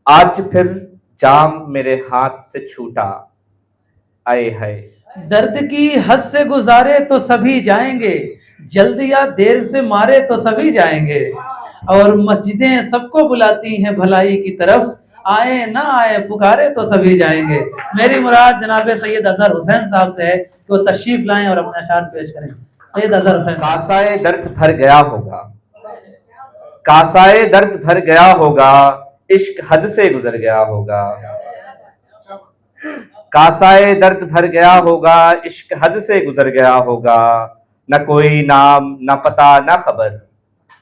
आज फिर जाम मेरे हाथ से छूटा, आए है। दर्द की हद से गुजारे तो सभी जाएंगे, जल्द या देर से मारे तो सभी जाएंगे। और मस्जिदें सबको बुलाती हैं भलाई की तरफ, आए ना आए पुकारे तो सभी जाएंगे। मेरी मुराद जनाब सैयद अजहर हुसैन साहब से है कि वो तशरीफ लाएं और अपना अशार पेश करें। सैयद अजहर हुसैन साहब। कासाए दर्द भर गया होगा, कासाए दर्द भर गया होगा, इश्क हद से गुजर गया होगा। कासाए दर्द भर गया होगा, इश्क हद से गुजर गया होगा। न कोई नाम न पता न खबर,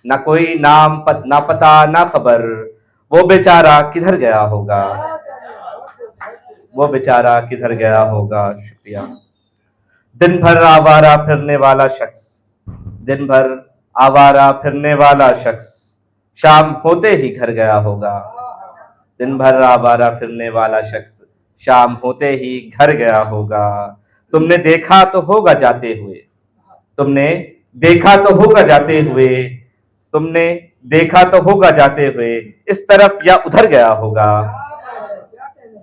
न कोई नाम न पता न खबर, वो बेचारा किधर गया होगा, वो बेचारा किधर गया होगा। शुक्रिया। दिन भर आवारा फिरने वाला शख्स, दिन भर आवारा फिरने वाला शख्स, शाम होते ही घर गया होगा। दिन भर आवारा फिरने वाला शख्स, शाम होते ही घर गया होगा। तुमने देखा तो होगा जाते हुए, तुमने देखा तो होगा जाते हुए, तुमने देखा तो होगा जाते हुए, इस तरफ या उधर गया होगा,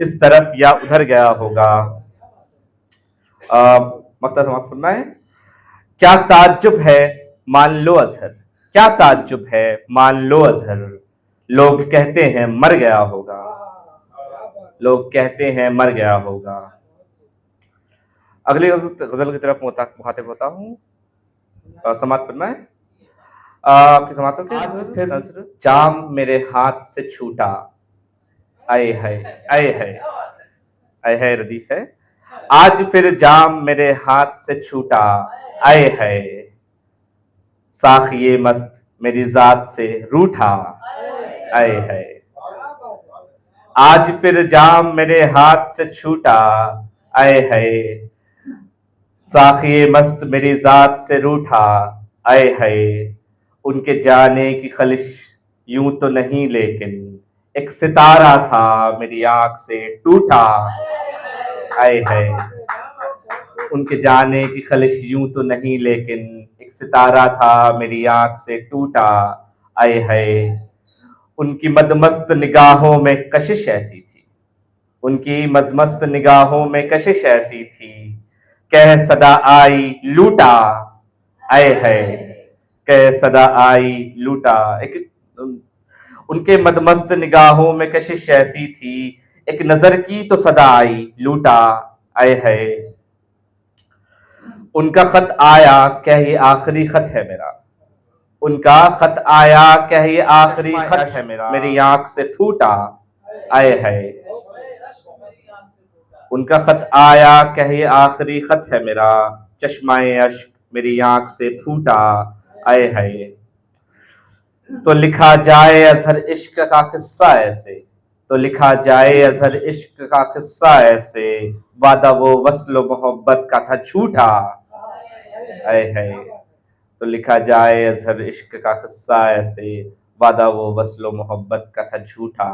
इस तरफ या उधर गया होगा। मक्ता समाप्त फरमाए। क्या ताज्जुब है मान लो अजहर, क्या ताज्जुब है मान लो अजहर, लोग कहते हैं मर गया होगा, लोग कहते हैं मर गया होगा। अगली गजल की तरफ मुखातिब होता हूँ। समाप्त फरमाए। आपकी समाप्तों के आज फिर नजर जाम मेरे हाथ से छूटा, आए है, आए है, आए है रदीफ है। आज फिर जाम मेरे हाथ से छूटा, आए है, साखिए मस्त मेरी जात से रूठा, आए है। आज फिर जाम मेरे हाथ से छूटा, आए है, साखिए मस्त मेरी जात से रूठा, आए है। उनके जाने की खलिश यूं तो नहीं लेकिन एक सितारा था मेरी आंख से टूटा, आए है। उनके जाने की खलिश यूं तो नहीं लेकिन एक सितारा था मेरी आंख से टूटा, आए है। उनकी मदमस्त निगाहों में कशिश ऐसी थी, उनकी मदमस्त निगाहों में कशिश ऐसी थी, कह सदा आई लूटा, आए है, कह सदा आई लूटा। एक उनके मदमस्त निगाहों में कशिश ऐसी थी, एक नजर की तो सदा आई लूटा, आए है। उनका खत आया क्या ये आखिरी खत है मेरा, उनका खत आया क्या ये आखिरी खत है मेरा, मेरी आंख से फूटा, आए है। उनका खत आया क्या ये आखिरी खत है मेरा, चश्माए अश्क मेरी आंख से फूटा, आए है। तो लिखा जाए अजहर इश्क का किस्सा ऐसे, तो लिखा जाए अजहर इश्क का किस्सा ऐसे, वादा वो वस्ल मोहब्बत का था झूठा, आए है। तो लिखा जाए अजहर इश्क का किस्सा ऐसे, वादा वो वस्ल मोहब्बत का था झूठा।